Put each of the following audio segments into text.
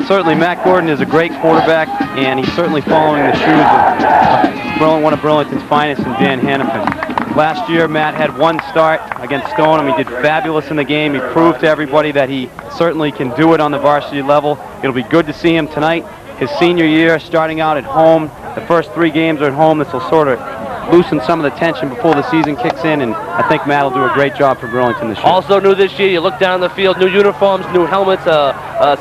Certainly, Matt Gordon is a great quarterback, and he's certainly following the shoes of one of Burlington's finest in Dan Hannafin. Last year, Matt had one start against Stoneham. He did fabulous in the game. He proved to everybody that he certainly can do it on the varsity level. It'll be good to see him tonight. His senior year, starting out at home. The first 3 games are at home. This will sort of loosen some of the tension before the season kicks in, and I think Matt will do a great job for Burlington this year. Also new this year, you look down the field, new uniforms, new helmets,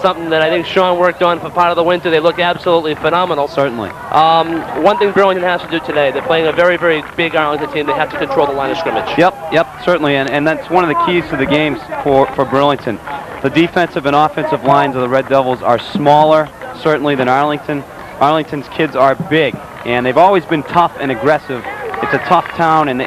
something that I think Sean worked on for part of the winter. They look absolutely phenomenal. Certainly. One thing Burlington has to do today, they're playing a very, very big Arlington team. They have to control the line of scrimmage. Yep, certainly, and that's one of the keys to the games for Burlington. The defensive and offensive lines of the Red Devils are smaller, certainly, than Arlington. Arlington's kids are big, and they've always been tough and aggressive. It's a tough town, and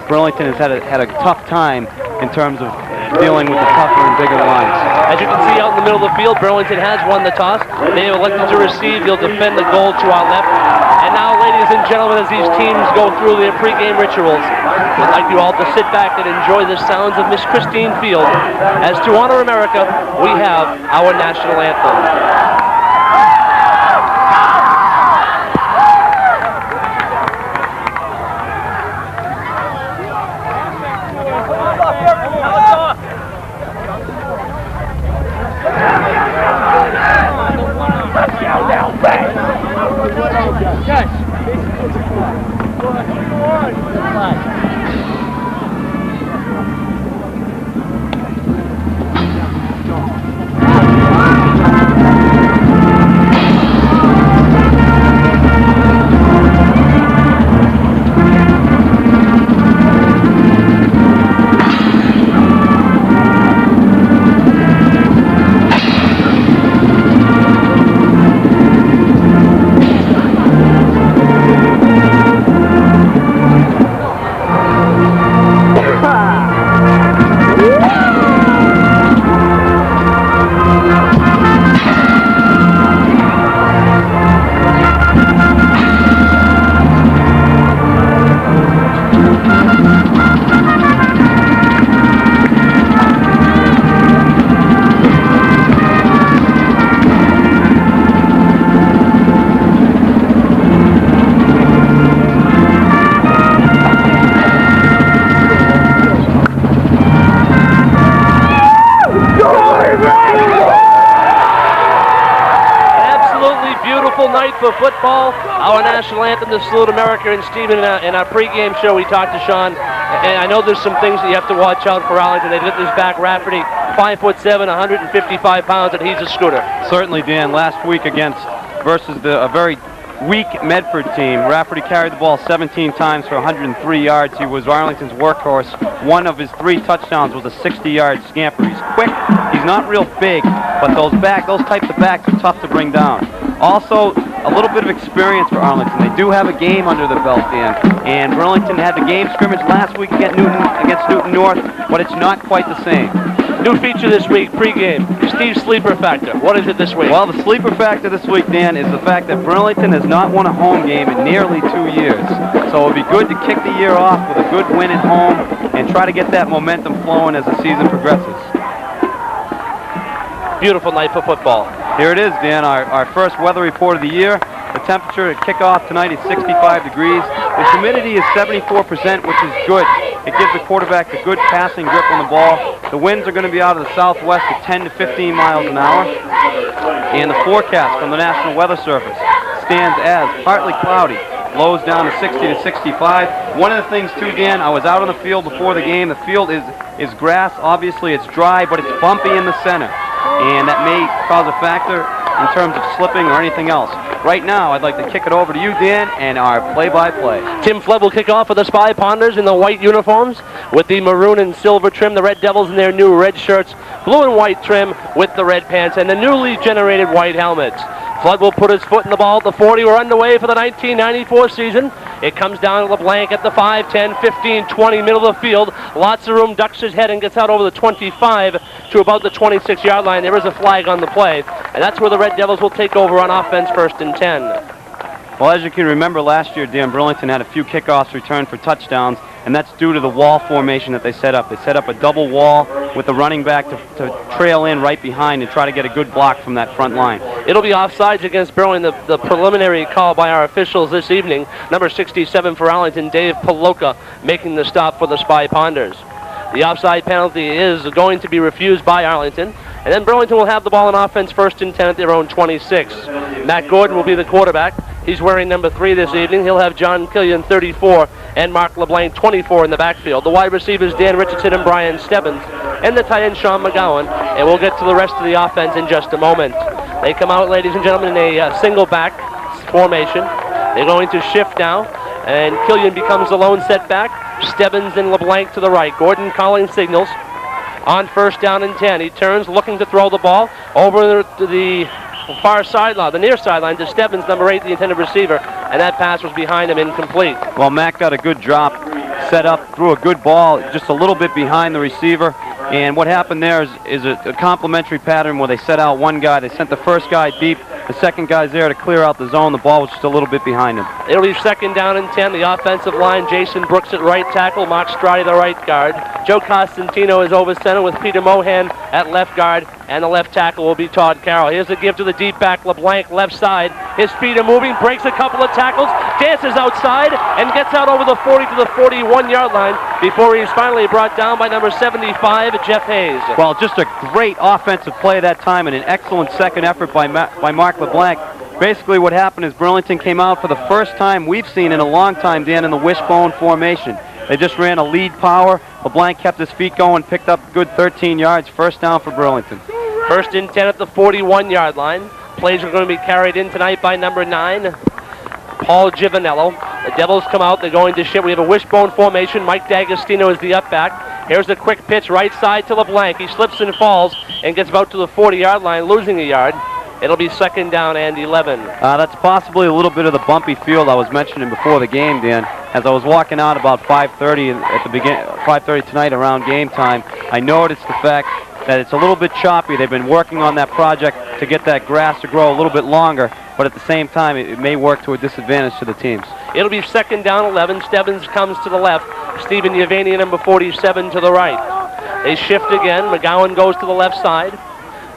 Burlington has had a tough time in terms of dealing with the tougher and bigger lines. As you can see out in the middle of the field, Burlington has won the toss. They have elected to receive. They'll defend the goal to our left. And now, ladies and gentlemen, as these teams go through their pregame rituals, I'd like you all to sit back and enjoy the sounds of Miss Christine Field. As to honor America, we have our national anthem. For football, our national anthem to salute America. And Stephen, in our pregame show, we talked to Sean, and I know there's some things that you have to watch out for Arlington. They get this back Rafferty, 5'7", 155 pounds, and he's a scooter. Certainly, Dan. Last week versus a very weak Medford team, Rafferty carried the ball 17 times for 103 yards. He was Arlington's workhorse. One of his 3 touchdowns was a 60-yard scamper. He's quick. He's not real big, but those types of backs are tough to bring down. Also, a little bit of experience for Arlington. They do have a game under the belt, Dan. And Burlington had the game scrimmage last week against Newton North, but it's not quite the same. New feature this week, pregame, Steve's sleeper factor. What is it this week? Well, the sleeper factor this week, Dan, is the fact that Burlington has not won a home game in nearly 2 years. So it would be good to kick the year off with a good win at home and try to get that momentum flowing as the season progresses. Beautiful night for football. Here it is, Dan, our first weather report of the year. The temperature at kickoff tonight is 65 degrees. The humidity is 74%, which is good. It gives the quarterback a good passing grip on the ball. The winds are going to be out of the southwest at 10 to 15 miles an hour. And the forecast from the National Weather Service stands as partly cloudy. Lows down to 60 to 65. One of the things, too, Dan, I was out on the field before the game. The field is grass. Obviously, it's dry, but it's bumpy in the center. And that may cause a factor in terms of slipping or anything else. Right now, I'd like to kick it over to you, Dan, and our play-by-play. Tim Flood will kick off for the Spy Ponders in the white uniforms with the maroon and silver trim. The Red Devils in their new red shirts, blue and white trim with the red pants and the newly generated white helmets. Flood will put his foot in the ball at the 40. We're underway for the 1994 season. It comes down to LeBlanc at the 5, 10, 15, 20, middle of the field. Lots of room, ducks his head and gets out over the 25 to about the 26-yard line. There is a flag on the play, and that's where the Red Devils will take over on offense, 1st and 10. Well, as you can remember, last year, Dan, Burlington had a few kickoffs returned for touchdowns, and that's due to the wall formation that they set up. They set up a double wall with the running back to trail in right behind and try to get a good block from that front line. It'll be offsides against Burlington, the preliminary call by our officials this evening. Number 67 for Arlington, Dave Paloka, making the stop for the Spy Ponders. The offside penalty is going to be refused by Arlington, and then Burlington will have the ball in offense, 1st and 10 at their own 26. Matt Gordon will be the quarterback. He's wearing number 3 this evening. He'll have John Killian, 34, and Mark LeBlanc, 24 in the backfield. The wide receivers, Dan Richardson and Brian Stebbins, and the tight end, Sean McGowan. And we'll get to the rest of the offense in just a moment. They come out, ladies and gentlemen, in a single back formation. They're going to shift now, and Killian becomes the lone setback. Stebbins and LeBlanc to the right. Gordon calling signals on 1st down and 10. He turns, looking to throw the ball over to the far sideline, the near sideline, to Stebbins, number 8, the intended receiver, and that pass was behind him, incomplete. Well, Matt got a good drop, set up, threw a good ball, just a little bit behind the receiver, and what happened there is a complementary pattern where they set out one guy, they sent the first guy deep, the second guy's there to clear out the zone, the ball was just a little bit behind him. It'll be 2nd down and 10, the offensive line, Jason Brooks at right tackle, Mark Strati the right guard, Joe Costantino is over center with Peter Mohan at left guard, and the left tackle will be Todd Carroll. Here's the give to the deep back, LeBlanc left side. His feet are moving, breaks a couple of tackles, dances outside, and gets out over the 40 to the 41-yard line before he's finally brought down by number 75, Jeff Hayes. Well, just a great offensive play that time and an excellent second effort by Mark LeBlanc. Basically what happened is Burlington came out for the first time we've seen in a long time, Dan, in the wishbone formation. They just ran a lead power. LeBlanc kept his feet going, picked up a good 13 yards, 1st down for Burlington. 1st and 10 at the 41-yard line. Plays are going to be carried in tonight by number 9, Paul Giovanello. The Devils come out. They're going to shift. We have a wishbone formation. Mike D'Agostino is the up back. Here's a quick pitch right side to LeBlanc. He slips and falls and gets about to the 40-yard line, losing a yard. It'll be 2nd down and 11. That's possibly a little bit of the bumpy field I was mentioning before the game, Dan. As I was walking out about 5:30 at the beginning, 5:30 tonight around game time, I noticed the fact that it's a little bit choppy. They've been working on that project to get that grass to grow a little bit longer, but at the same time, it may work to a disadvantage to the teams. It'll be 2nd down, 11. Stebbins comes to the left. Stephen Yavanian, number 47, to the right. They shift again. McGowan goes to the left side.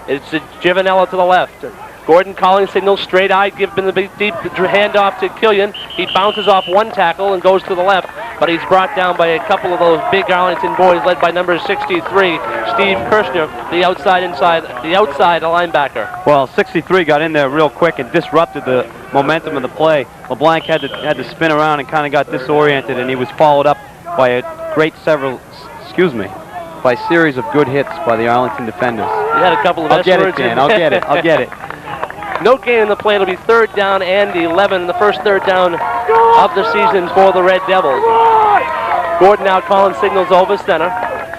It's Giovanella to the left. Gordon calling signals, straight-eyed, give him the big deep handoff to Killian. He bounces off one tackle and goes to the left, but he's brought down by a couple of those big Arlington boys, led by number 63, Steve Kirshner, the outside linebacker. Well, 63 got in there real quick and disrupted the momentum of the play. LeBlanc had to spin around and kind of got disoriented, and he was followed up by a by a series of good hits by the Arlington defenders. You had a couple of I'll get it, Dan. I'll get it. No gain in the play. It'll be 3rd down and 11, the first 3rd down of the season for the Red Devils. Gordon now calling signals over center.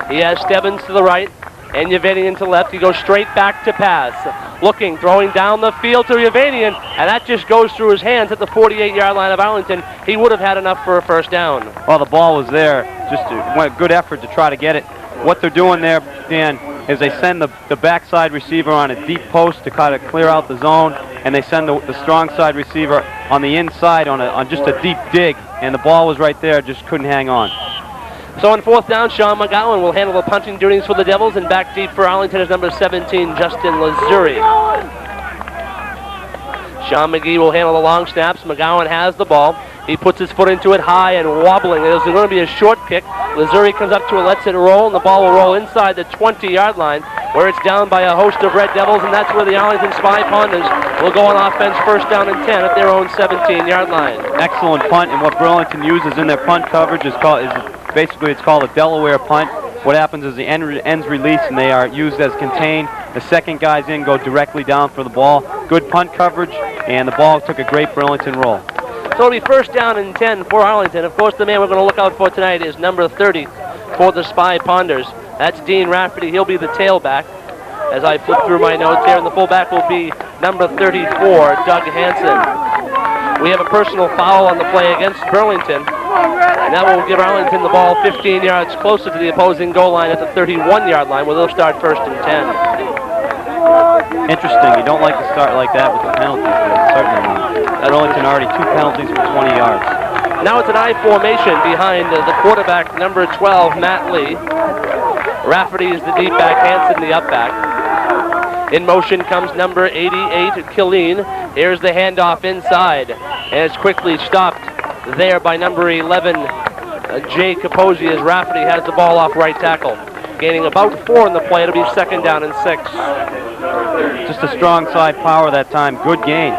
He has Stebbins to the right and Yavanian to left. He goes straight back to pass. Looking, throwing down the field to Yavanian, and that just goes through his hands at the 48-yard line of Arlington. He would have had enough for a 1st down. Well, the ball was there. Just a good effort to try to get it. What they're doing there, Dan, is they send the backside receiver on a deep post to kind of clear out the zone, and they send the strong side receiver on the inside on just a deep dig, and the ball was right there, just couldn't hang on. So on 4th down, Sean McGowan will handle the punting duties for the Devils, and back deep for Arlington is number 17, Justin Lazuri. Sean McGee will handle the long snaps. McGowan has the ball. He puts his foot into it high and wobbling. There's going to be a short kick. Lazuri comes up to it, lets it roll, and the ball will roll inside the 20-yard line, where it's down by a host of Red Devils, and that's where the Arlington Spy Ponders will go on offense, 1st down and 10 at their own 17-yard line. Excellent punt, and what Burlington uses in their punt coverage is called a Delaware punt. What happens is the ends release, and they are used as contained. The second guys in go directly down for the ball. Good punt coverage, and the ball took a great Burlington roll. So it'll be 1st down and 10 for Arlington. Of course, the man we're going to look out for tonight is number 30 for the Spy Ponders. That's Dean Rafferty. He'll be the tailback. As I flip through my notes here, and the fullback will be number 34, Doug Hansen. We have a personal foul on the play against Burlington, and that will give Arlington the ball 15 yards closer to the opposing goal line at the 31-yard line, where they'll start 1st and 10. Interesting. You don't like to start like that with the penalties, but certainly not. Burlington already 2 penalties for 20 yards. Now it's an I formation behind the quarterback, number 12, Matt Lee. Rafferty is the deep back, Hanson the up back. In motion comes number 88, Killeen. Here's the handoff inside, and it's quickly stopped there by number 11, Jay Capozzi, as Rafferty has the ball off right tackle. Gaining about 4 in the play. It'll be 2nd down and 6. Just a strong side power that time. Good gain.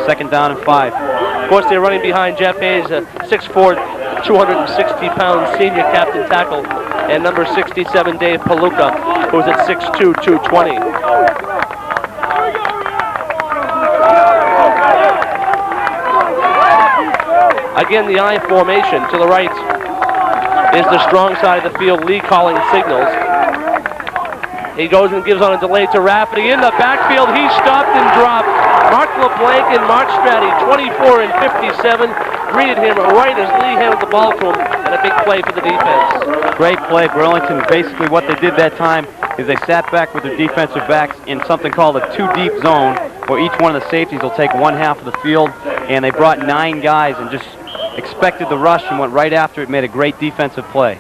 2nd down and 5. Of course, they're running behind Jeff Hayes, a 6'4", 260-pound senior captain tackle, and number 67, Dave Paluca, who's at 6'2", 220. Again, the I formation. To the right is the strong side of the field, Lee calling signals. He goes and gives on a delay to Rafferty. In the backfield, he stopped and dropped. Mark LeBlanc and Mark Stratty, 24 and 57, greeted him right as Lee handed the ball to him, and a big play for the defense. Great play. Burlington, basically what they did that time is they sat back with their defensive backs in something called a 2-deep zone, where each one of the safeties will take one half of the field, and they brought 9 guys and just expected the rush and went right after it, made a great defensive play.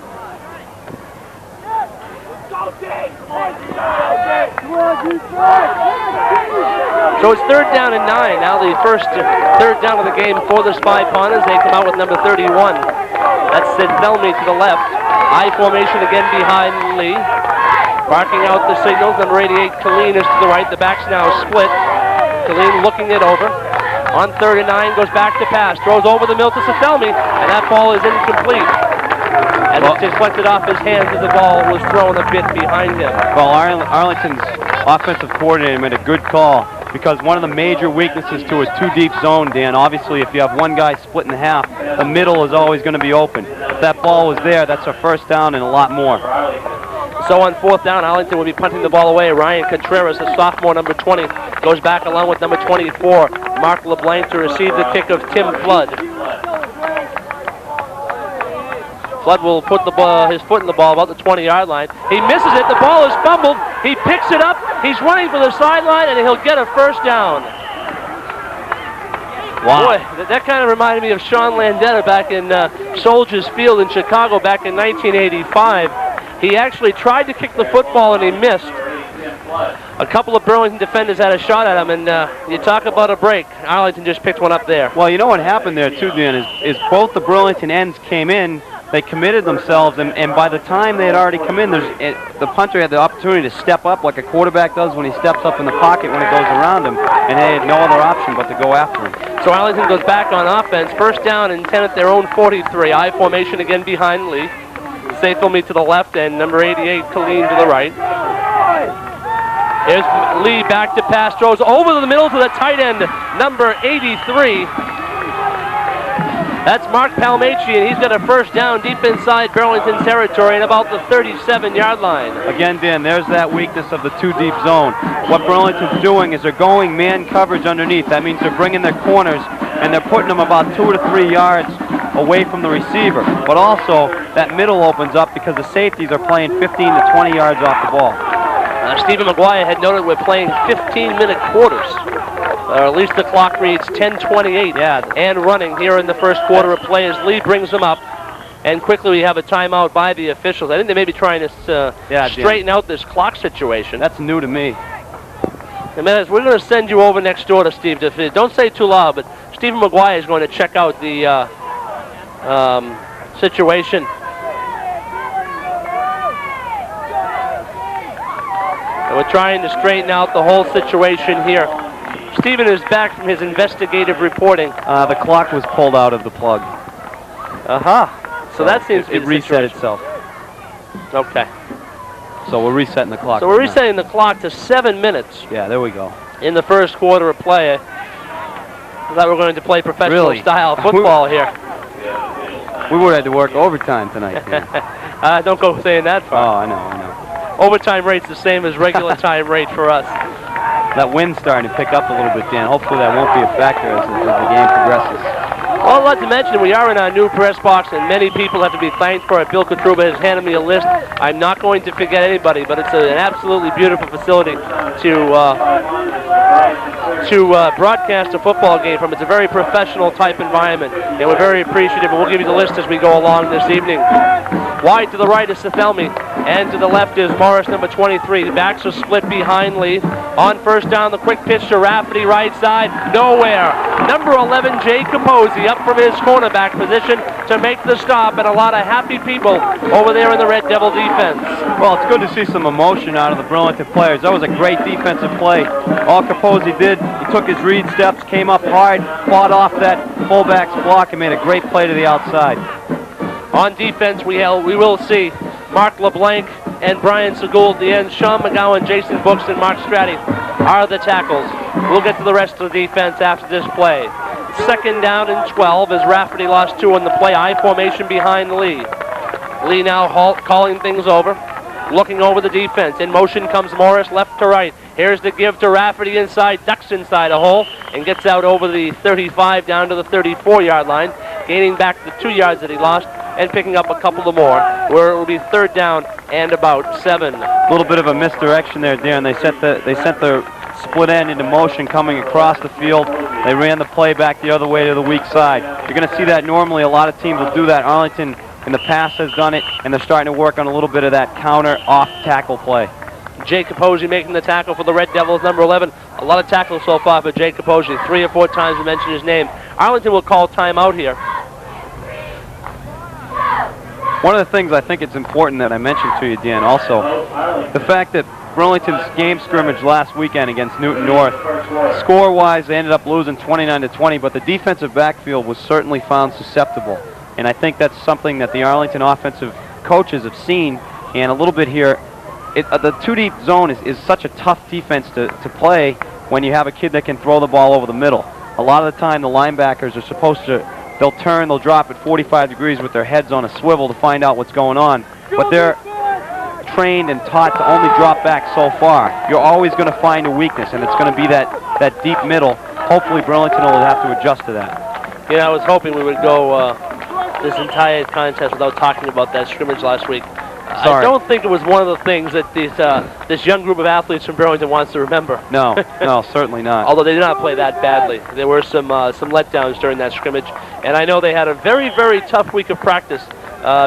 So it's 3rd down and 9. Now the first 3rd down of the game for the Spy Ponters. They come out with number 31. That's Sid Thelmy to the left. I formation again behind Lee. Barking out the signals. Number 88, Killeen, is to the right. The backs now split. Killeen looking it over. On 3rd and 9, goes back to pass. Throws over the middle to Sithelmi, and that ball is incomplete. As it's deflected off his hands as the ball was thrown a bit behind him. Well, Arlington's offensive coordinator made a good call, because one of the major weaknesses to a 2-deep zone, Dan, obviously if you have one guy split in half, the middle is always going to be open. If that ball was there, that's a 1st down and a lot more. So on 4th down, Arlington will be punting the ball away. Ryan Contreras, a sophomore, number 20, goes back along with number 24, Mark LeBlanc, to receive the kick of Tim Flood. Flood will put his foot in the ball about the 20-yard line. He misses it. The ball is fumbled. He picks it up. He's running for the sideline, and he'll get a 1st down. Wow. Boy, that kind of reminded me of Sean Landetta back in Soldiers Field in Chicago back in 1985. He actually tried to kick the football, and he missed. A couple of Burlington defenders had a shot at him, and you talk about a break. Arlington just picked one up there. Well, you know what happened there, too, Dan, is both the Burlington ends came in. They committed themselves, and by the time they had already come in, the punter had the opportunity to step up like a quarterback does when he steps up in the pocket when it goes around him, and they had no other option but to go after him. So Arlington goes back on offense. 1st down and 10 at their own 43. I formation again behind Lee. Safely to the left, and number 88, Killeen, to the right. Here's Lee back to pass, throws over the middle to the tight end, number 83. That's Mark Palmachi, and he's got a 1st down deep inside Burlington territory and about the 37-yard line. Again, Dan, there's that weakness of the 2-deep zone. What Burlington's doing is they're going man coverage underneath. That means they're bringing their corners, and they're putting them about 2 to 3 yards away from the receiver. But also, that middle opens up because the safeties are playing 15 to 20 yards off the ball. Stephen McGuire had noted we're playing 15-minute quarters. Or at least the clock reads 10:28 and running here in the 1st quarter of play as Lee brings them up. And quickly we have a timeout by the officials. I think they may be trying to straighten out this clock situation. That's new to me. And we're going to send you over next door to Steve. Don't say it too loud, but Stephen McGuire is going to check out the situation. And we're trying to straighten out the whole situation here. Stephen is back from his investigative reporting. The clock was pulled out of the plug. So that seems to be it reset itself. Okay. So we're resetting the clock. So we're resetting the clock to 7 minutes. Yeah, there we go. In the 1st quarter of play. I thought we were going to play professional style football here. We would have had to work overtime tonight. Don't go saying that far. Oh, I know. Overtime rate's the same as regular time rate for us. That wind's starting to pick up a little bit, Dan. Hopefully that won't be a factor as the game progresses. Well, I'd like to mention we are in our new press box, and many people have to be thanked for it. Bill Katruba has handed me a list. I'm not going to forget anybody, but it's an absolutely beautiful facility to broadcast a football game from. It's a very professional type environment, and we're very appreciative, and we'll give you the list as we go along this evening. Wide to the right is Sethelmi, and to the left is Morris, number 23. The backs are split behind Lee. On first down, the quick pitch to Rafferty, right side, nowhere. Number 11, Jay Capozzi, up from his cornerback position to make the stop, and a lot of happy people over there in the Red Devil defense. Well, it's good to see some emotion out of the Burlington players. That was a great defensive play. All Capozzi did, he took his read steps, came up hard, fought off that fullback's block, and made a great play to the outside. On defense, we will see Mark LeBlanc and Brian Segul at the end. Sean McGowan, Jason Books, and Mark Stratty are the tackles. We'll get to the rest of the defense after this play. Second down and 12 as Rafferty lost 2 on the play. I formation behind Lee. Lee now calling things over, looking over the defense. In motion comes Morris, left to right. Here's the give to Rafferty inside, ducks inside a hole, and gets out over the 35 down to the 34-yard line, gaining back the 2 yards that he lost and picking up a couple of more, where it will be third down and about 7. A little bit of a misdirection there, Dan. They sent the split end into motion coming across the field. They ran the play back the other way to the weak side. You're going to see that normally. A lot of teams will do that. Arlington in the past has done it, and they're starting to work on a little bit of that counter off tackle play. Jay Capozzi making the tackle for the Red Devils, number 11. A lot of tackles so far for Jay Capozzi. 3 or 4 times we mentioned his name. Arlington will call timeout here. One of the things I think it's important that I mentioned to you, Dan, also, the fact that Burlington's game scrimmage last weekend against Newton North, score-wise, they ended up losing 29-20, but the defensive backfield was certainly found susceptible. And I think that's something that the Arlington offensive coaches have seen, and a little bit here, the 2-deep zone is such a tough defense to play when you have a kid that can throw the ball over the middle. A lot of the time, the linebackers are supposed to, they'll turn, they'll drop at 45 degrees with their heads on a swivel to find out what's going on. But they're trained and taught to only drop back so far. You're always going to find a weakness, and it's going to be that deep middle. Hopefully Burlington will have to adjust to that. Yeah, I was hoping we would go this entire contest without talking about that scrimmage last week. Sorry. I don't think it was one of the things that this young group of athletes from Burlington wants to remember. No, no, certainly not. Although they did not play that badly. There were some letdowns during that scrimmage, and I know they had a very, very tough week of practice,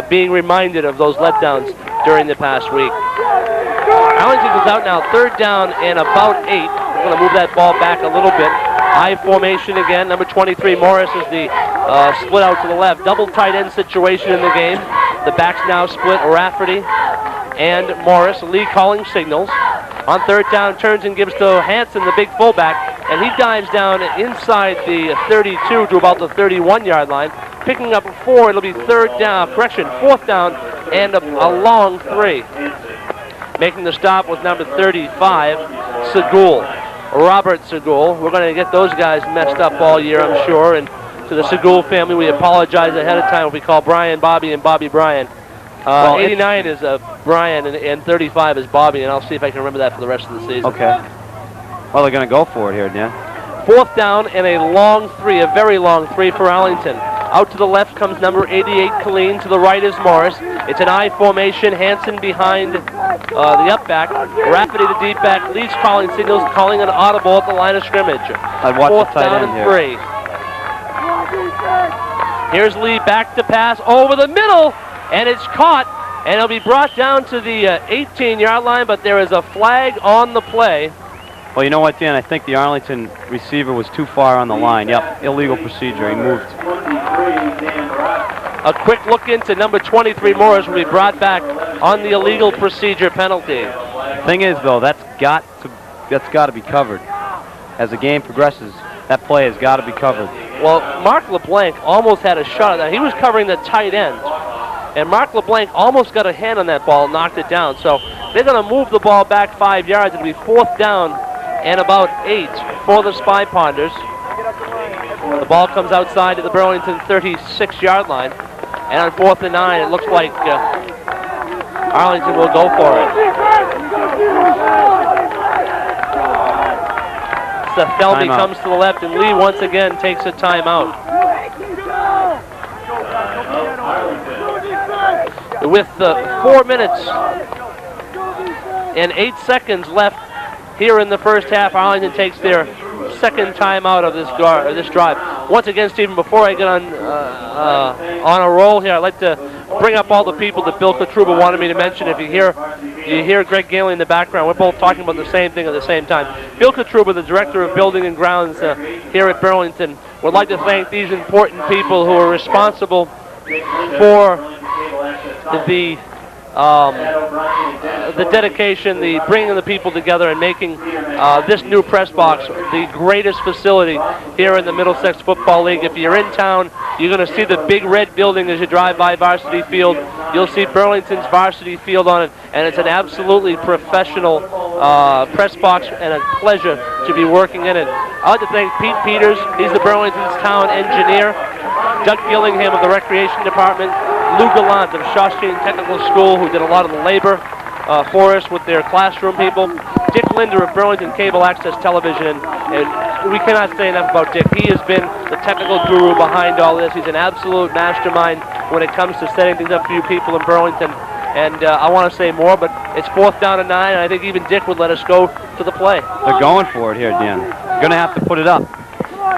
being reminded of those letdowns during the past week. Arlington is out now, third down and about 8. We're going to move that ball back a little bit. I formation again. Number 23, Morris, is the split out to the left. Double tight end situation in the game. The backs now split, Rafferty and Morris. Lee calling signals. On third down, turns and gives to Hanson, the big fullback, and he dives down inside the 32 to about the 31-yard line, picking up 4. It'll be fourth down and a long 3. Making the stop was number 35, Segul, Robert Segul. We're going to get those guys messed up all year, I'm sure, and to the Segul family, we apologize ahead of time if we call Brian Bobby and Bobby Brian. 89 is Brian and 35 is Bobby, and I'll see if I can remember that for the rest of the season. Okay. Well, they're going to go for it here, Dan. Fourth down and a long 3, a very long 3 for Arlington. Out to the left comes number 88, Colleen. To the right is Morris. It's an I formation. Hanson behind the up back. Rafferty the deep back. Lee's calling signals, calling an audible at the line of scrimmage. I'd watch Fourth the tight down end and here. 3. Here's Lee back to pass over the middle, and it's caught, and it'll be brought down to the 18-yard line, but there is a flag on the play. Well, you know what, Dan? I think the Arlington receiver was too far on the line. Yep, illegal procedure. He moved. A quick look into number 23, Morris, will be brought back on the illegal procedure penalty. Thing is, though, that's got to be covered. As the game progresses, that play has got to be covered. Well, Mark LeBlanc almost had a shot at that. He was covering the tight end, and Mark LeBlanc almost got a hand on that ball and knocked it down. So they're going to move the ball back 5 yards. It'll be fourth down and about 8 for the Spy Ponders. The ball comes outside to the Burlington 36-yard line, and on 4th and 9, it looks like Arlington will go for it. Sethelmi comes to the left, and Lee once again takes a timeout. With 4 minutes and 8 seconds left here in the first half, Arlington takes their second time out of this drive. Once again, Stephen, before I get on a roll here, I'd like to bring up all the people that Bill Katruba wanted me to mention. If you hear Greg Gailey in the background, we're both talking about the same thing at the same time. Bill Katruba, the Director of Building and Grounds here at Burlington, would like to thank these important people who are responsible for the dedication, the bringing the people together and making this new press box the greatest facility here in the Middlesex Football League. If you're in town, you're going to see the big red building as you drive by Varsity Field. You'll see Burlington's Varsity Field on it, and it's an absolutely professional press box and a pleasure to be working in it. I'd like to thank Pete Peters. He's the Burlington's town engineer. Doug Gillingham of the Recreation Department. Lou Gallant of Shawshene Technical School, who did a lot of the labor for us with their classroom people. Dick Linder of Burlington Cable Access Television, and we cannot say enough about Dick. He has been the technical guru behind all this. He's an absolute mastermind when it comes to setting things up for you people in Burlington. And I want to say more, but it's 4th down and 9, and I think even Dick would let us go to the play. They're going for it here, Dan. You're going to have to put it up.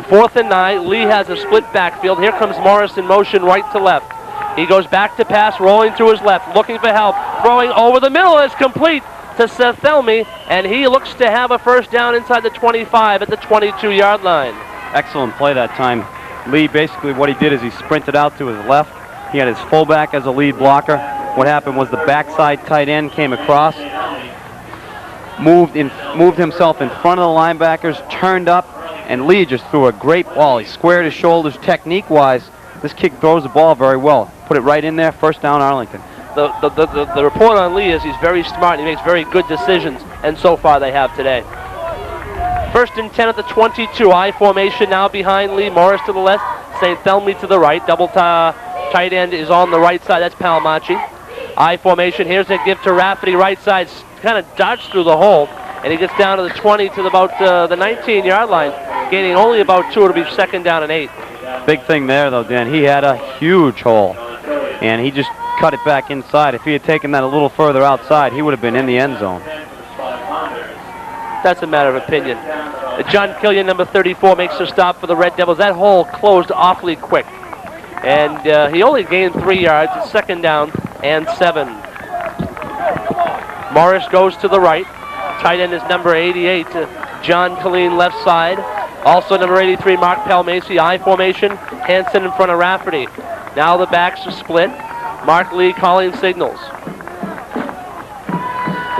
4th and 9. Lee has a split backfield. Here comes Morris in motion right to left. He goes back to pass, rolling to his left, looking for help, throwing over the middle. It's complete to Seth Thelmy, and he looks to have a first down inside the 25 at the 22-yard line. Excellent play that time. Lee, basically what he did is he sprinted out to his left. He had his fullback as a lead blocker. What happened was the backside tight end came across, moved himself in front of the linebackers, turned up, and Lee just threw a great ball. He squared his shoulders technique-wise. This kid throws the ball very well. Put it right in there, first down Arlington. The report on Lee is he's very smart and he makes very good decisions, and so far they have today. 1st and 10 at the 22. I formation now behind Lee. Morris to the left, St. Thelmy to the right. Double tight end is on the right side. That's Palmachi. I formation. Here's a give to Rafferty, right side. Kind of darts through the hole, and he gets down to the 20 to about the 19-yard line, gaining only about 2. It'll be 2nd down and 8. Big thing there, though, Dan. He had a huge hole, and he just cut it back inside. If he had taken that a little further outside, he would have been in the end zone. That's a matter of opinion. John Killian, number 34, makes the stop for the Red Devils. That hole closed awfully quick, and he only gained 3 yards. It's 2nd down and 7. Morris goes to the right. Tight end is number 88, John Killian, left side. Also number 83, Mark Palmacy, I formation. Hanson in front of Rafferty. Now the backs are split. Mark Lee calling signals.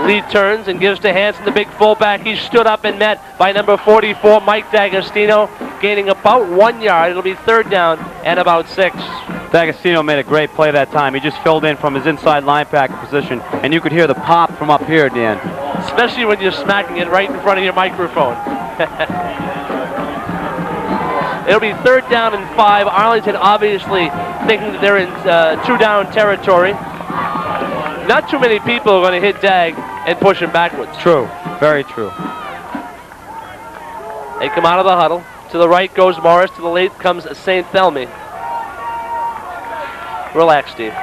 Lee turns and gives to Hanson, the big fullback. He's stood up and met by number 44, Mike D'Agostino, gaining about 1 yard. It'll be 3rd down and about 6. D'Agostino made a great play that time. He just filled in from his inside linebacker position, and you could hear the pop from up here, Dan. Especially when you're smacking it right in front of your microphone. It'll be 3rd down and 5. Arlington obviously thinking that they're in 2-down territory. Not too many people are going to hit Dag and push him backwards. True. Very true. They come out of the huddle. To the right goes Morris. To the left comes St. Thelmy. Relax, Steve.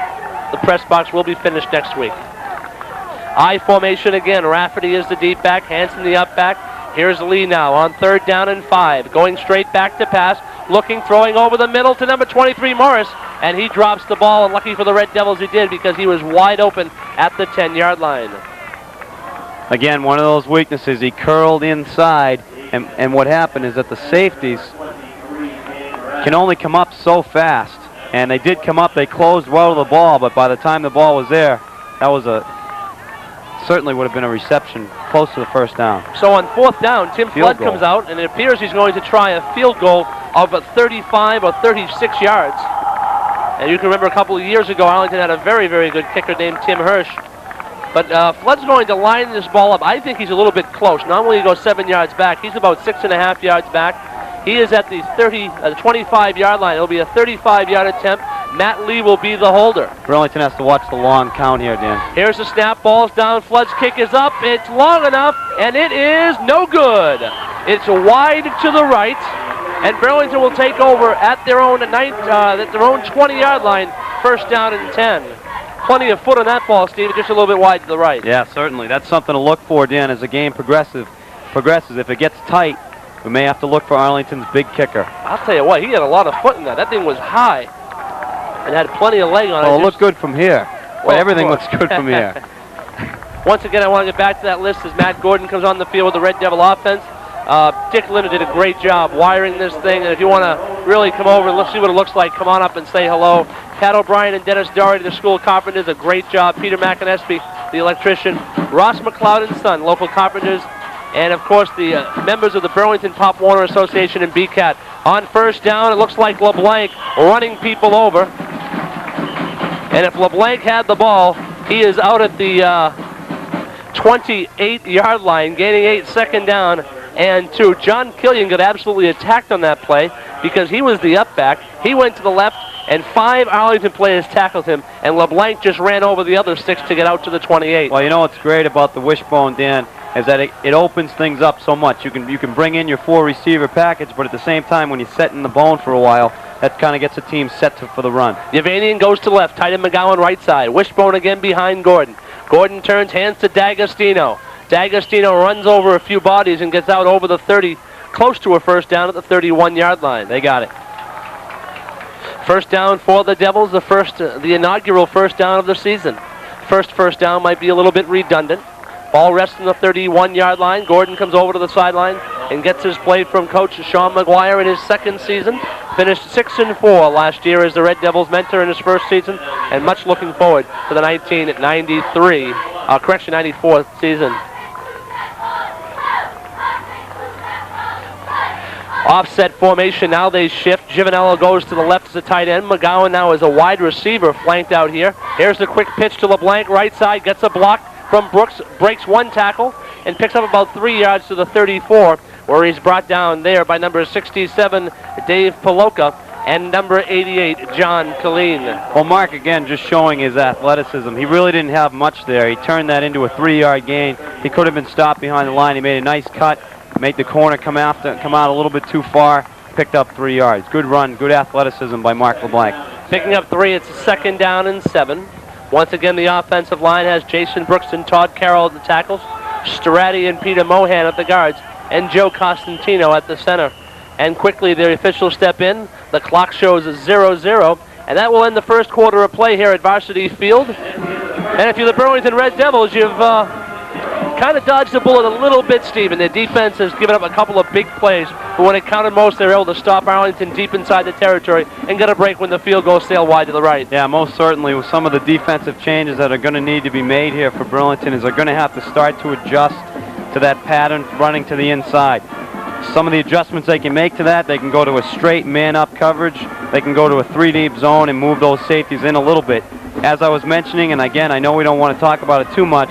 The press box will be finished next week. I formation again. Rafferty is the deep back. Hanson the up back. Here's Lee now on 3rd down and 5. Going straight back to pass. Looking, throwing over the middle to number 23, Morris. And he drops the ball, and lucky for the Red Devils he did, because he was wide open at the 10-yard line. Again, one of those weaknesses. He curled inside, and what happened is that the safeties can only come up so fast. And they did come up. They closed well to the ball, but by the time the ball was there, that was certainly would have been a reception close to the first down. So on 4th down, Tim Flood comes out, and it appears he's going to try a field goal of 35 or 36 yards. And you can remember a couple of years ago, Arlington had a very, very good kicker named Tim Hirsch. But Flood's going to line this ball up. I think he's a little bit close. Normally he goes 7 yards back. He's about 6.5 yards back. He is at the 25-yard line. It'll be a 35-yard attempt. Matt Lee will be the holder. Burlington has to watch the long count here, Dan. Here's the snap. Ball's down. Flood's kick is up. It's long enough, and it is no good. It's wide to the right, and Burlington will take over at their own 20-yard line. first down and 10. Plenty of foot on that ball, Steve, just a little bit wide to the right. Yeah, certainly. That's something to look for, Dan, as the game progresses. If it gets tight, we may have to look for Arlington's big kicker. I'll tell you what, he had a lot of foot in that. That thing was high and had plenty of leg on it. Well, it looked good from here. Well, everything looks good from here. Once again, I want to get back to that list as Matt Gordon comes on the field with the Red Devil offense. Dick Linder did a great job wiring this thing, and if you want to really come over and see what it looks like, come on up and say hello. Pat O'Brien and Dennis Doherty, the school carpenters, a great job. Peter McInespy, the electrician. Ross McLeod and Son, local carpenters. And, of course, the members of the Burlington Pop Warner Association and BCAT. On first down, it looks like LeBlanc running people over. And if LeBlanc had the ball, he is out at the 28-yard line, gaining 8, second down and 2. John Killian got absolutely attacked on that play because he was the up back. He went to the left, and 5 Arlington players tackled him, and LeBlanc just ran over the other 6 to get out to the 28. Well, you know what's great about the wishbone, Dan, is that it opens things up so much. You can bring in your 4-receiver package, but at the same time, when you set in the bone for a while, that kind of gets the team set for the run. Yavanian goes to left, tight end McGowan right side. Wishbone again behind Gordon. Gordon turns, hands to D'Agostino. D'Agostino runs over a few bodies and gets out over the 30, close to a first down at the 31-yard line. They got it. First down for the Devils, the inaugural first down of the season. First down might be a little bit redundant. Ball rests on the 31-yard line. Gordon comes over to the sideline and gets his play from Coach Sean McGuire in his second season. Finished 6-4 last year as the Red Devils mentor in his first season, and much looking forward to the 94 season. Offset formation, now they shift. Giovanello goes to the left as a tight end. McGowan now is a wide receiver flanked out here. Here's the quick pitch to LeBlanc, right side, gets a block from Brooks, breaks one tackle, and picks up about 3 yards to the 34, where he's brought down there by number 67, Dave Paloka, and number 88, John Killeen. Well, Mark, again, just showing his athleticism. He really didn't have much there. He turned that into a 3-yard gain. He could have been stopped behind the line. He made a nice cut, made the corner come out a little bit too far, picked up 3 yards. Good run, good athleticism by Mark LeBlanc. Picking up 3, it's a second down and 7. Once again, the offensive line has Jason Brooks and Todd Carroll at the tackles, Strati and Peter Mohan at the guards, and Joe Costantino at the center. And quickly, the officials step in. The clock shows 0-0, and that will end the first quarter of play here at Varsity Field. And if you're the Burlington Red Devils, you've kind of dodged the bullet a little bit, Stephen. Their defense has given up a couple of big plays, but when it counted most, they were able to stop Arlington deep inside the territory and get a break when the field goal sailed wide to the right. Yeah, most certainly. With some of the defensive changes that are going to need to be made here for Burlington, is they're going to have to start to adjust to that pattern running to the inside. Some of the adjustments they can make to that, they can go to a straight man-up coverage. They can go to a 3-deep zone and move those safeties in a little bit. As I was mentioning, and again, I know we don't want to talk about it too much,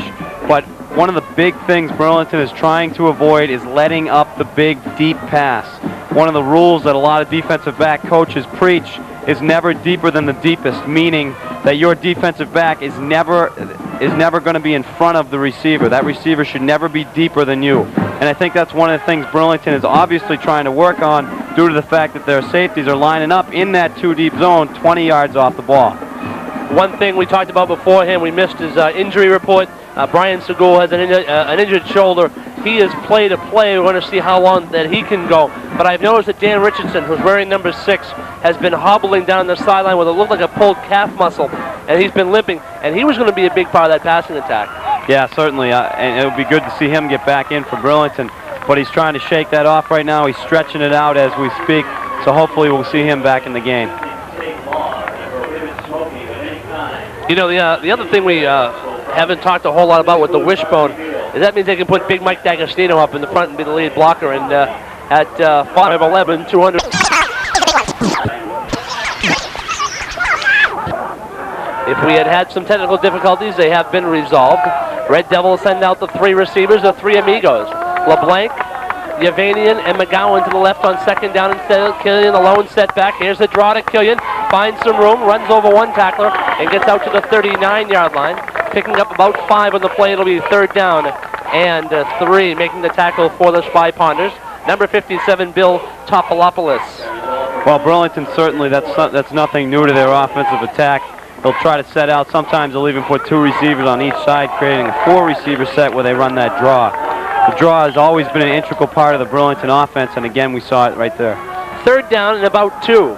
but one of the big things Burlington is trying to avoid is letting up the big, deep pass. One of the rules that a lot of defensive back coaches preach is never deeper than the deepest, meaning that your defensive back is never going to be in front of the receiver. That receiver should never be deeper than you. And I think that's one of the things Burlington is obviously trying to work on due to the fact that their safeties are lining up in that 2-deep zone 20 yards off the ball. One thing we talked about beforehand, we missed his injury report. Brian Segul has an injured shoulder. He has played a play. We're going to see how long that he can go. But I've noticed that Dan Richardson, who's wearing number 6, has been hobbling down the sideline with what looked like a pulled calf muscle, and he's been limping. And he was going to be a big part of that passing attack. Yeah, certainly. And it would be good to see him get back in for Burlington. But he's trying to shake that off right now. He's stretching it out as we speak. So hopefully we'll see him back in the game. You know, the other thing we haven't talked a whole lot about with the wishbone is that means they can put Big Mike D'Agostino up in the front and be the lead blocker. And at 5'11", 200. If we had some technical difficulties, they have been resolved. Red Devils send out the 3 receivers, the 3 amigos. LeBlanc, Yavanian, and McGowan to the left on second down instead of Killian, the lone setback. Here's the draw to Killian, finds some room, runs over one tackler, and gets out to the 39-yard line. Picking up about 5 on the play. It'll be third down and 3, making the tackle for the Spy Ponders. Number 57, Bill Topolopoulos. Well, Burlington certainly, that's nothing new to their offensive attack. they'll try to set out. Sometimes they'll even put 2 receivers on each side, creating a 4-receiver set where they run that draw. The draw has always been an integral part of the Burlington offense, and again, we saw it right there. 3rd down and about 2.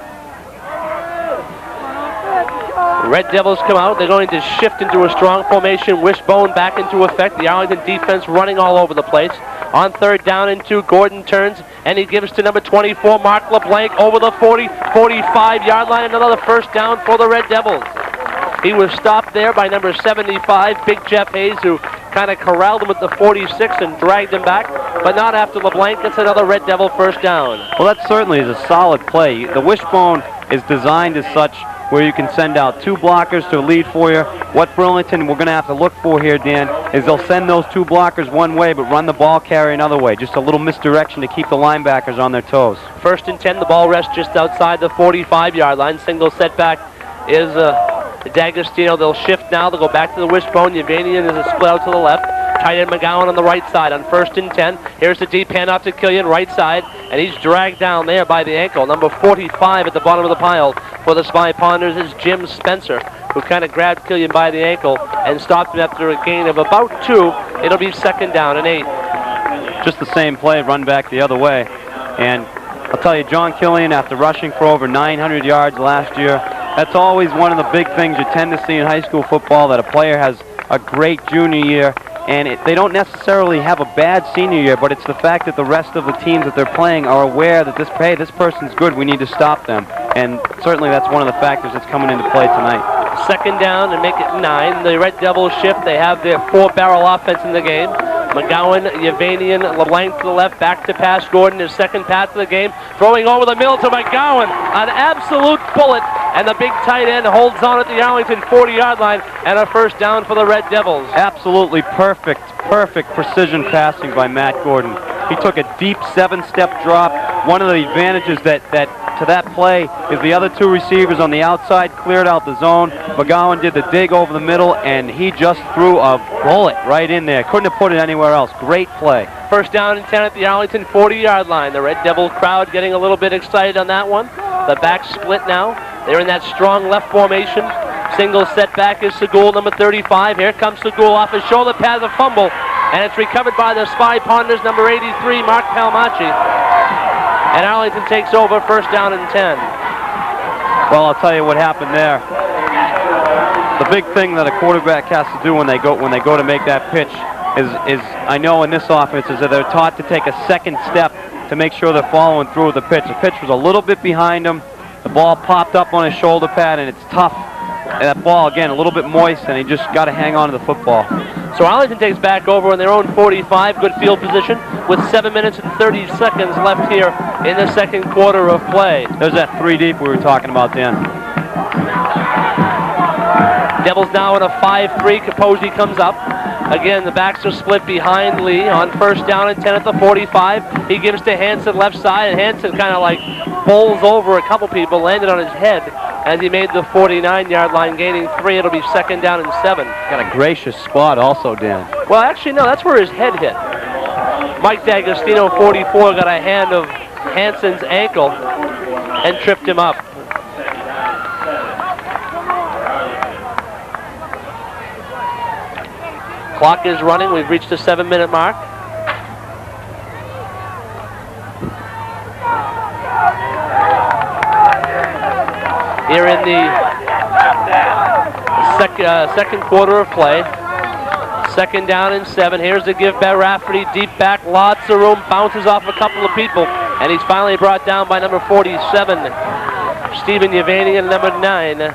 The Red Devils come out. They're going to shift into a strong formation. Wishbone back into effect. The Arlington defense running all over the place. On 3rd down and 2, Gordon turns, and he gives to number 24, Mark LeBlanc, over the 40, 45-yard line. Another 1st down for the Red Devils. He was stopped there by number 75, Big Jeff Hayes, who kind of corralled him with the 46 and dragged him back, but not after LeBlanc gets another Red Devil 1st down. Well, that certainly is a solid play. The Wishbone is designed as such where you can send out 2 blockers to lead for you. What Burlington we're going to have to look for here, Dan, is they'll send those 2 blockers one way but run the ball carrier another way. Just a little misdirection to keep the linebackers on their toes. 1st and 10, the ball rests just outside the 45-yard line. Single setback is D'Agostino. They'll shift now. They'll go back to the Wishbone. Yevanian is a split out to the left. Tight end McGowan on the right side on 1st and 10. Here's the deep handoff to Killian, right side, and he's dragged down there by the ankle. Number 45 at the bottom of the pile for the Spy Ponders is Jim Spencer, who kind of grabbed Killian by the ankle and stopped him after a gain of about 2. It'll be 2nd down and 8. Just the same play, run back the other way. And I'll tell you, John Killian, after rushing for over 900 yards last year, that's always one of the big things you tend to see in high school football, that a player has a great junior year, and they don't necessarily have a bad senior year, but it's the fact that the rest of the teams that they're playing are aware that this person's good, we need to stop them. And certainly that's one of the factors that's coming into play tonight. 2nd down and make it 9. The Red Devils shift. They have their 4-barrel offense in the game. McGowan, Yevanian, LeBlanc to the left, back to pass. Gordon, his 2nd pass of the game, throwing over the middle to McGowan. An absolute bullet, and the big tight end holds on at the Arlington 40-yard line, and a 1st down for the Red Devils. Absolutely perfect precision passing by Matt Gordon. He took a deep 7-step drop. One of the advantages to that play is the other 2 receivers on the outside cleared out the zone. McGowan did the dig over the middle, and he just threw a bullet right in there. Couldn't have put it anywhere else. Great play. 1st down and 10 at the Arlington 40-yard line. The Red Devil crowd getting a little bit excited on that one. The back split now. They're in that strong left formation. Single setback is Segul, number 35. Here comes Segul off his shoulder pad, a fumble, and it's recovered by the Spy Ponders, number 83, Mark Palmacci. And Arlington takes over, 1st down and 10. Well, I'll tell you what happened there. The big thing that a quarterback has to do when they go to make that pitch is I know in this offense is that they're taught to take a 2nd step to make sure they're following through with the pitch. The pitch was a little bit behind him. The ball popped up on his shoulder pad, and it's tough. And that ball, again, a little bit moist, and he just got to hang on to the football. So Arlington takes back over in their own 45, good field position, with 7 minutes and 30 seconds left here in the 2nd quarter of play. There's that 3 deep we were talking about, Dan. Devils now in a 5-3. Capozzi comes up. Again, the backs are split behind Lee on 1st down and 10 at the 45. He gives to Hanson left side, and Hanson kind of like bowls over a couple people, landed on his head as he made the 49-yard line, gaining 3. It'll be 2nd down and 7. Got a gracious spot also, Dan. Well, actually, no, that's where his head hit. Mike D'Agostino, 44, got a hand of Hanson's ankle and tripped him up. Clock is running. We've reached the 7-minute mark. Here in the second quarter of play. 2nd down and 7. Here's the give by Rafferty. Deep back, lots of room. Bounces off a couple of people. And he's finally brought down by number 47. Stephen Yevanian, number 9.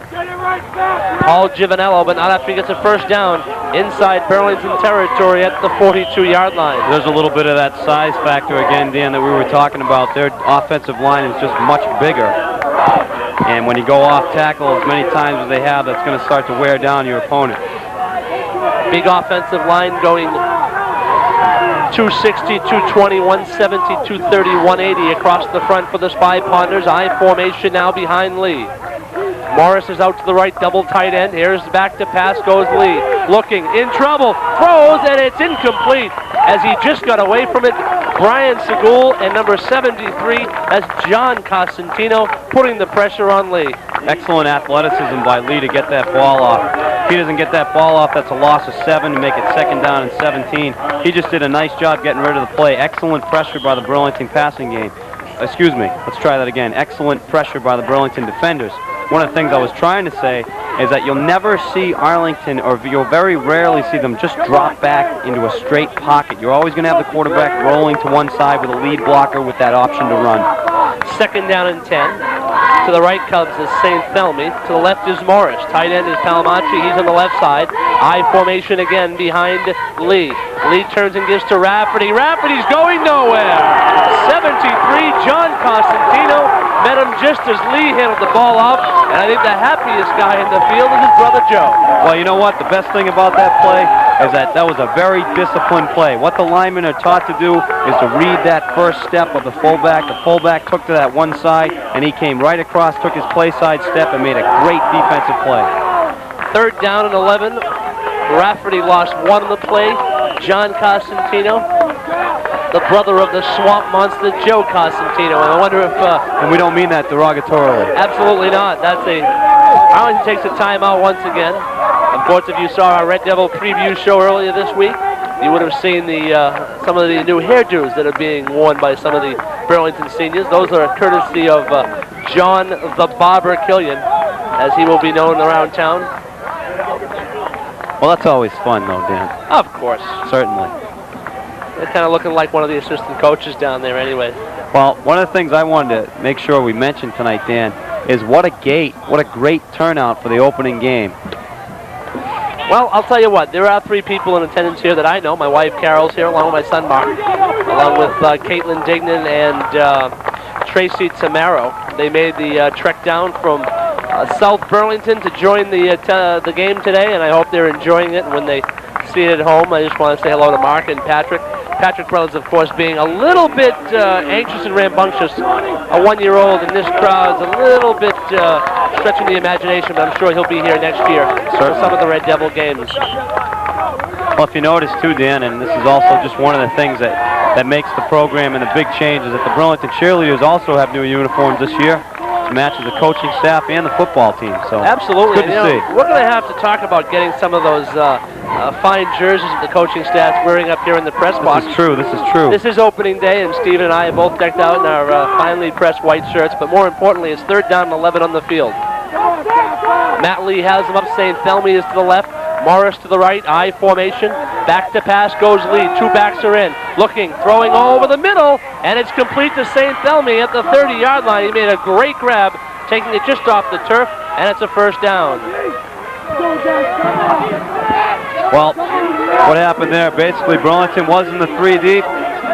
Paul Giovanello, but not after he gets a 1st down inside Burlington territory at the 42-yard line. There's a little bit of that size factor again, Dan, that we were talking about. Their offensive line is just much bigger. And when you go off tackle as many times as they have, that's going to start to wear down your opponent. Big offensive line going 260, 220, 170, 230, 180 across the front for the Spy Ponders. I formation now behind Lee. Morris is out to the right, double tight end. Here's back to pass, goes Lee. Looking, in trouble, throws, and it's incomplete as he just got away from it. Brian Segul, and number 73, that's John Costantino, putting the pressure on Lee. Excellent athleticism by Lee to get that ball off. If he doesn't get that ball off, that's a loss of 7 to make it 2nd down and 17. He just did a nice job getting rid of the play. Excellent pressure by the Burlington passing game. Excuse me, let's try that again. Excellent pressure by the Burlington defenders. One of the things I was trying to say is that you'll never see Arlington, or you'll very rarely see them just drop back into a straight pocket. You're always going to have the quarterback rolling to one side with a lead blocker with that option to run. 2nd down and 10. To the right comes is St. Thelmy. To the left is Morris. Tight end is Palmacci. He's on the left side. I formation again behind Lee. Lee turns and gives to Rafferty. Rafferty's going nowhere. 73, John Costantino met him just as Lee handled the ball off. And I think the happiest guy in the field is his brother Joe. Well, you know what? The best thing about that play is that was a very disciplined play. What the linemen are taught to do is to read that first step of the fullback. The fullback took to that one side, and he came right across, took his play side step, and made a great defensive play. 3rd down and 11. Rafferty lost 1 on the play. John Costantino, the brother of the swamp monster, Joe Costantino. And I wonder if... and we don't mean that derogatorily. Absolutely not. Arlington takes a timeout once again. Of course, if you saw our Red Devil preview show earlier this week, you would have seen some of the new hairdos that are being worn by some of the Burlington seniors. Those are courtesy of John the Barber Killian, as he will be known around town. Well, that's always fun, though, Dan. Of course. Certainly. They're kind of looking like one of the assistant coaches down there anyway. Well, one of the things I wanted to make sure we mentioned tonight, Dan, is what a great turnout for the opening game. Well, I'll tell you what, there are 3 people in attendance here that I know. My wife Carol's here, along with my son Mark, along with Caitlin Dignan and Tracy Tamaro. They made the trek down from South Burlington to join the game today, and I hope they're enjoying it. And when they see it at home, I just want to say hello to Mark and Patrick. Patrick Brothers, of course, being a little bit anxious and rambunctious. A 1-year-old in this crowd is a little bit stretching the imagination, but I'm sure he'll be here next year for some of the Red Devil games. Well, if you notice too, Dan, and this is also just one of the things that makes the program and the big change, is that the Burlington cheerleaders also have new uniforms this year to match the coaching staff and the football team. So absolutely, it's good to see. We're going to have to talk about getting some of those fine jerseys that the coaching staff's wearing up here in the press box. This is true. This is true. This is opening day, and Stephen and I are both decked out in our finely pressed white shirts. But more importantly, it's 3rd down and 11 on the field. Matt Lee has them up. St. Thelmy is to the left. Morris to the right. I formation. Back to pass goes Lee. 2 backs are in. Looking, throwing all over the middle, and it's complete to St. Thelmy at the 30-yard line. He made a great grab, taking it just off the turf, and it's a 1st down. Well, what happened there? Basically, Burlington was in the 3 deep.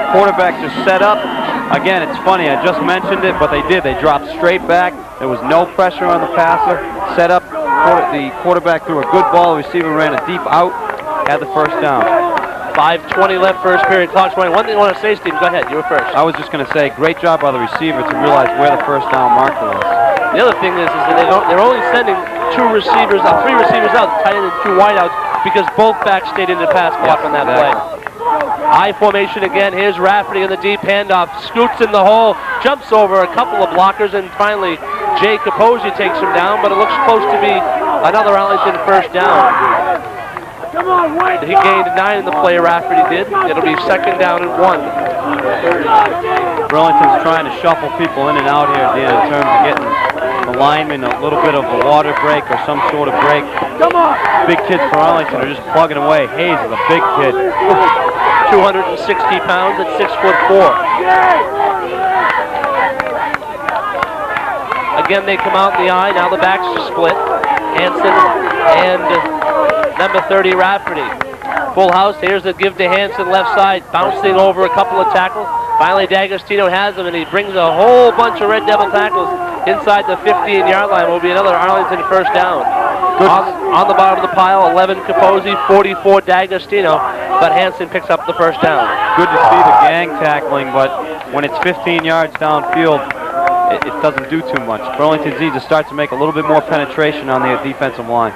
Quarterback just set up. Again, it's funny, I just mentioned it, but they did. They dropped straight back. There was no pressure on the passer. Set up. The quarterback threw a good ball. The receiver ran a deep out. Had the 1st down. 5:20 left, first period. Clock's running. One thing I want to say, Steve, go ahead. You were first. I was just going to say, great job by the receiver to realize where the 1st down marker was. The other thing is that they're only sending 3 receivers out, tight end and 2 wideouts, because both backs stayed in the pass block on that play. I formation again. Here's Rafferty in the deep handoff. Scoots in the hole, jumps over a couple of blockers, and finally Jay Capozzi takes him down, but it looks close to be another Arlington 1st down. He gained 9 in the play, Rafferty did. It'll be 2nd down and 1. Burlington's trying to shuffle people in and out here, Dan, in terms of getting the linemen a little bit of a water break or some sort of break. Big kids for Arlington are just plugging away. Hayes is a big kid. 260 pounds at 6'4". Again, they come out in the eye. Now the backs are split. Hanson and number 30, Rafferty. Full house. Here's the give to Hanson, left side. Bouncing over a couple of tackles. Finally, D'Agostino has him, and he brings a whole bunch of Red Devil tackles inside the 15-yard line. Will be another Arlington 1st down. On the bottom of the pile, 11 Capozzi, 44 D'Agostino, but Hanson picks up the 1st down. Good to see the gang tackling, but when it's 15 yards downfield, it doesn't do too much. Burlington needs to start to make a little bit more penetration on the defensive line.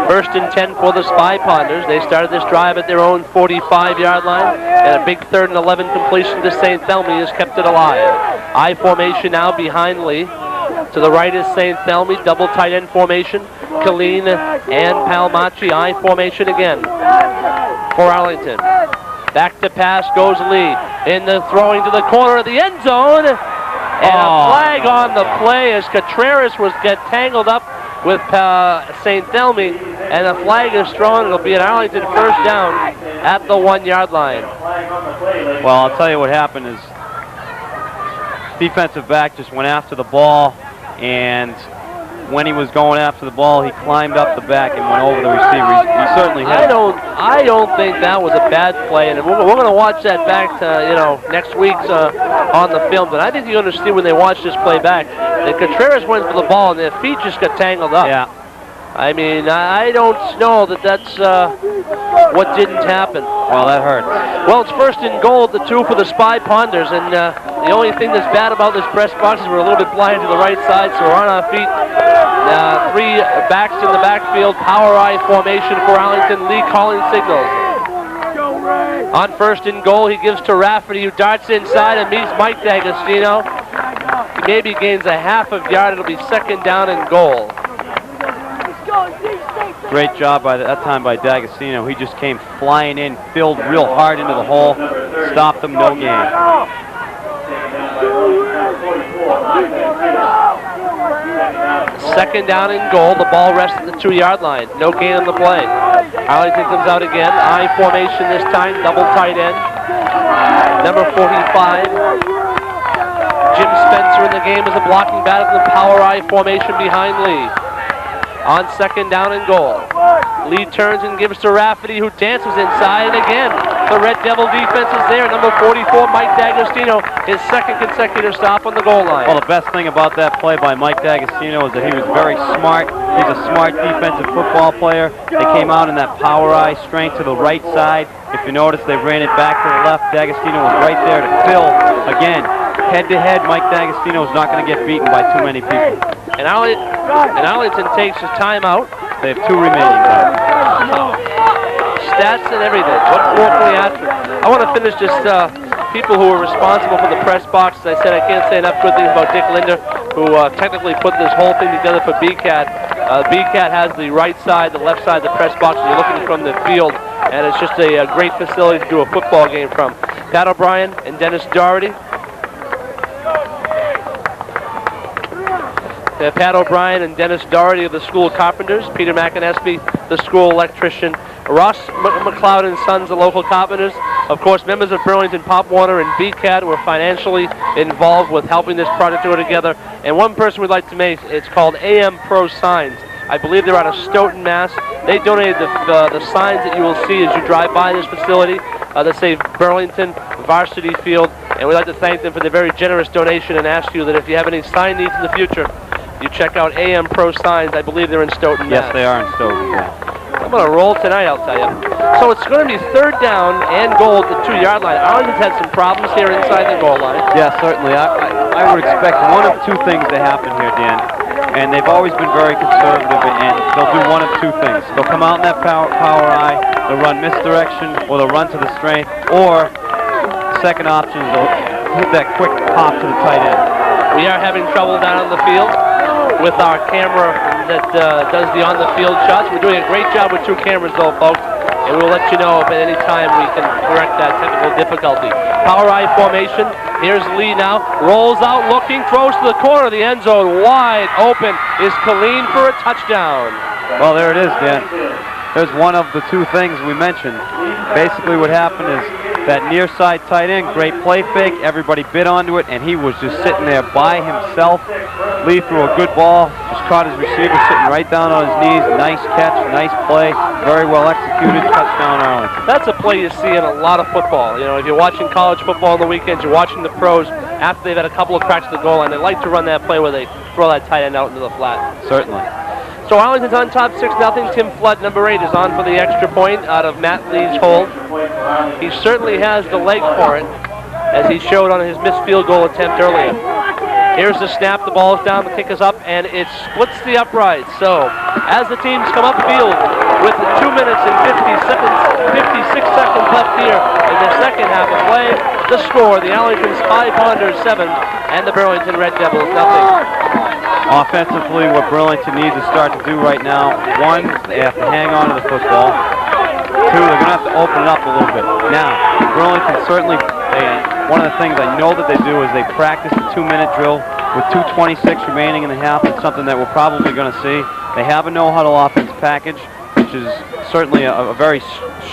First and 10 for the Spy Ponders. They started this drive at their own 45-yard line, and a big 3rd and 11 completion to St. Thelmy has kept it alive. I formation now behind Lee. To the right is St. Thelmy, double tight end formation. Killeen and Palmacci, I formation again for Arlington. Back to pass goes Lee. In the throwing to the corner of the end zone. And a flag on the play as Contreras get tangled up with St. Thelmy. And a flag is thrown. It'll be an Arlington first down at the 1-yard line. Well, I'll tell you what happened is defensive back just went after the ball, and when he was going after the ball, he climbed up the back and went over the receiver. He certainly hit him. I don't think that was a bad play, and we're going to watch that back next week on the film. But I think you understand when they watch this play back that Contreras went for the ball and their feet just got tangled up. Yeah. I mean, I don't know that's what didn't happen. Well, that hurts. Well, it's first and goal at the 2 for the Spy Ponders, and the only thing that's bad about this press box is we're a little bit blind to the right side, so we're on our feet. 3 backs in the backfield, power I formation for Arlington. Lee calling signals. On first and goal, he gives to Rafferty, who darts inside and meets Mike D'Agostino. He maybe gains a half of yard. It'll be 2nd down and goal. Great job by that time by D'Agostino. He just came flying in, filled real hard into the hole, stopped him, no gain. 2nd down and goal. The ball rests at the 2-yard line. No gain on the play. Arlington comes out again. I formation this time. Double tight end. Number 45. Jim Spencer in the game as a blocking back in the power I formation behind Lee. On 2nd down and goal. Lee turns and gives to Rafferty, who dances inside, and again, the Red Devil defense is there. Number 44, Mike D'Agostino, his 2nd consecutive stop on the goal line. Well, the best thing about that play by Mike D'Agostino is that he was very smart. He's a smart defensive football player. They came out in that power I strength to the right side. If you notice, they ran it back to the left. D'Agostino was right there to fill. Again, head-to-head, Mike D'Agostino is not going to get beaten by too many people. And Arlington takes his timeout. They have 2 remaining. Stats and everything. What more can we ask for? I want to finish just people who were responsible for the press box. As I said, I can't say enough good things about Dick Linder, who technically put this whole thing together for BCAT. BCAT has the right side, the left side of the press box. You're looking from the field, and it's just a great facility to do a football game from. Pat O'Brien and Dennis Doherty. Pat O'Brien and Dennis Doherty of the School of Carpenters, Peter McInespy, the school electrician, Ross McLeod and Sons, the local carpenters. Of course, members of Burlington, Pop Warner, and BCAT were financially involved with helping this project go together. And one person we'd like to make, it's called AM Pro Signs. I believe they're out of Stoughton, Mass. They donated the signs that you will see as you drive by this facility that say Burlington Varsity Field. And we'd like to thank them for their very generous donation and ask you that if you have any sign needs in the future, you check out AM Pro Signs. I believe they're in Stoughton, Mass. Yes, they are in Stoughton. I'm going to roll tonight, I'll tell you. So it's going to be 3rd down and goal at the 2-yard line. Arlington's had some problems here inside the goal line. Yeah, certainly. I would expect one of 2 things to happen here, Dan. And they've always been very conservative, and they'll do one of 2 things. They'll come out in that power I, they'll run misdirection, or they'll run to the strength, or the second option is they'll hit that quick pop to the tight end. We are having trouble down on the field with our camera that does the on-the-field shots. We're doing a great job with 2 cameras, though, folks, and we'll let you know if at any time we can correct that technical difficulty. Power I formation. Here's Lee now. Rolls out, looking, throws to the corner of the end zone. Wide open is Killeen for a touchdown. Well, there it is, Dan. There's one of the 2 things we mentioned. Basically what happened is that near side tight end, great play fake, everybody bit onto it, and he was just sitting there by himself. Lee threw a good ball, just caught his receiver sitting right down on his knees. Nice catch, nice play, very well executed, touchdown Arlington. That's a play you see in a lot of football. You know, if you're watching college football on the weekends, you're watching the pros, after they've had a couple of cracks at the goal line, they like to run that play where they throw that tight end out into the flat. Certainly. So Arlington's on top 6-0. Tim Flood, number 8, is on for the extra point out of Matt Lee's hold. He certainly has the leg for it, as he showed on his missed field goal attempt earlier. Here's the snap, the ball is down, the kick is up, and it splits the uprights. So, as the teams come upfield with 2 minutes and 56 seconds left here in the second half of play, the score, the Arlington Spy Ponders 7 and the Burlington Red Devils nothing. Offensively, what Burlington needs to start to do right now, one, they have to hang on to the football. Two, they're going to have to open it up a little bit. Now, Burlington certainly, one of the things I know that they do is they practice the 2-minute drill with 2:26 remaining in the half. It's something that we're probably going to see. They have a no-huddle offense package, which is certainly a very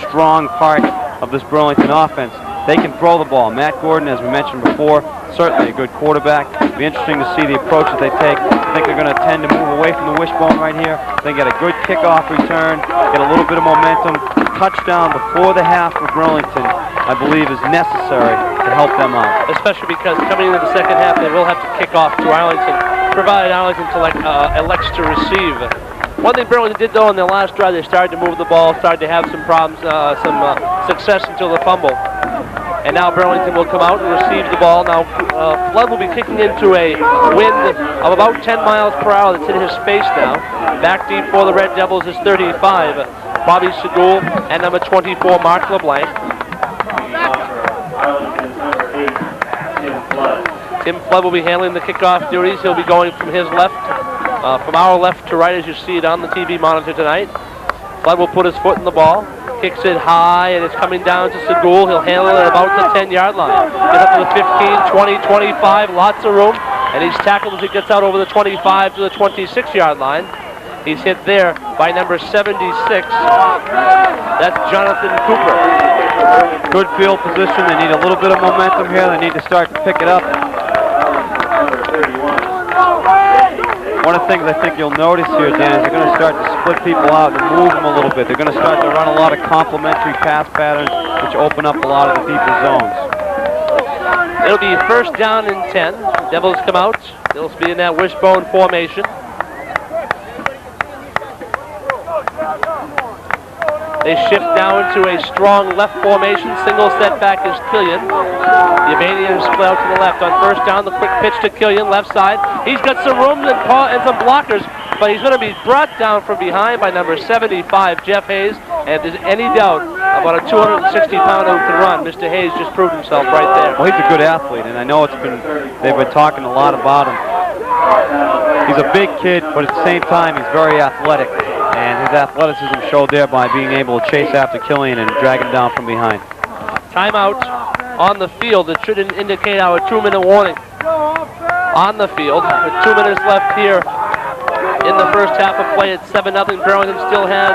strong part of this Burlington offense. They can throw the ball. Matt Gordon, as we mentioned before, certainly a good quarterback. It'll be interesting to see the approach that they take. I think they're going to tend to move away from the wishbone right here. They get a good kickoff return, get a little bit of momentum. Touchdown before the half for Burlington, I believe, is necessary to help them out. Especially because coming into the second half, they will have to kick off to Arlington, provided Arlington elects to receive. One thing Burlington did, though, in their last drive, they started to move the ball, started to have some problems, some success until the fumble. And now Burlington will come out and receive the ball. Now Flood will be kicking into a wind of about 10 miles per hour that's in his face now. Back deep for the Red Devils is 35, Bobby Segul, and number 24, Mark LeBlanc. Tim Flood will be handling the kickoff duties. He'll be going from his left, from our left to right as you see it on the TV monitor tonight. Flood will put his foot in the ball. Kicks it high, and it's coming down to Segul. He'll handle it at about the 10-yard line. Gets up to the 15, 20, 25, lots of room. And he's tackled as he gets out over the 25 to the 26-yard line. He's hit there by number 76. That's Jonathan Cooper. Good field position. They need a little bit of momentum here. They need to start to pick it up. One of the things I think you'll notice here, Dan, is they're going to start to split people out and move them a little bit. They're going to start to run a lot of complementary pass patterns, which open up a lot of the deeper zones. It'll be first down and 10. Devils come out. They'll be in that wishbone formation. They shift down to a strong left formation. Single setback is Killian. The Evanians split out to the left. On first down, the quick pitch to Killian, left side. He's got some room and some blockers, but he's going to be brought down from behind by number 75, Jeff Hayes. And if there's any doubt about a 260-pounder who can run, Mr. Hayes just proved himself right there. Well, he's a good athlete, and I know they've been talking a lot about him. He's a big kid, but at the same time, he's very athletic. And his athleticism showed there by being able to chase after Killian and drag him down from behind. Timeout on the field. It should indicate our 2-minute warning on the field. With 2 minutes left here in the first half of play, it's 7-0. Burlington still has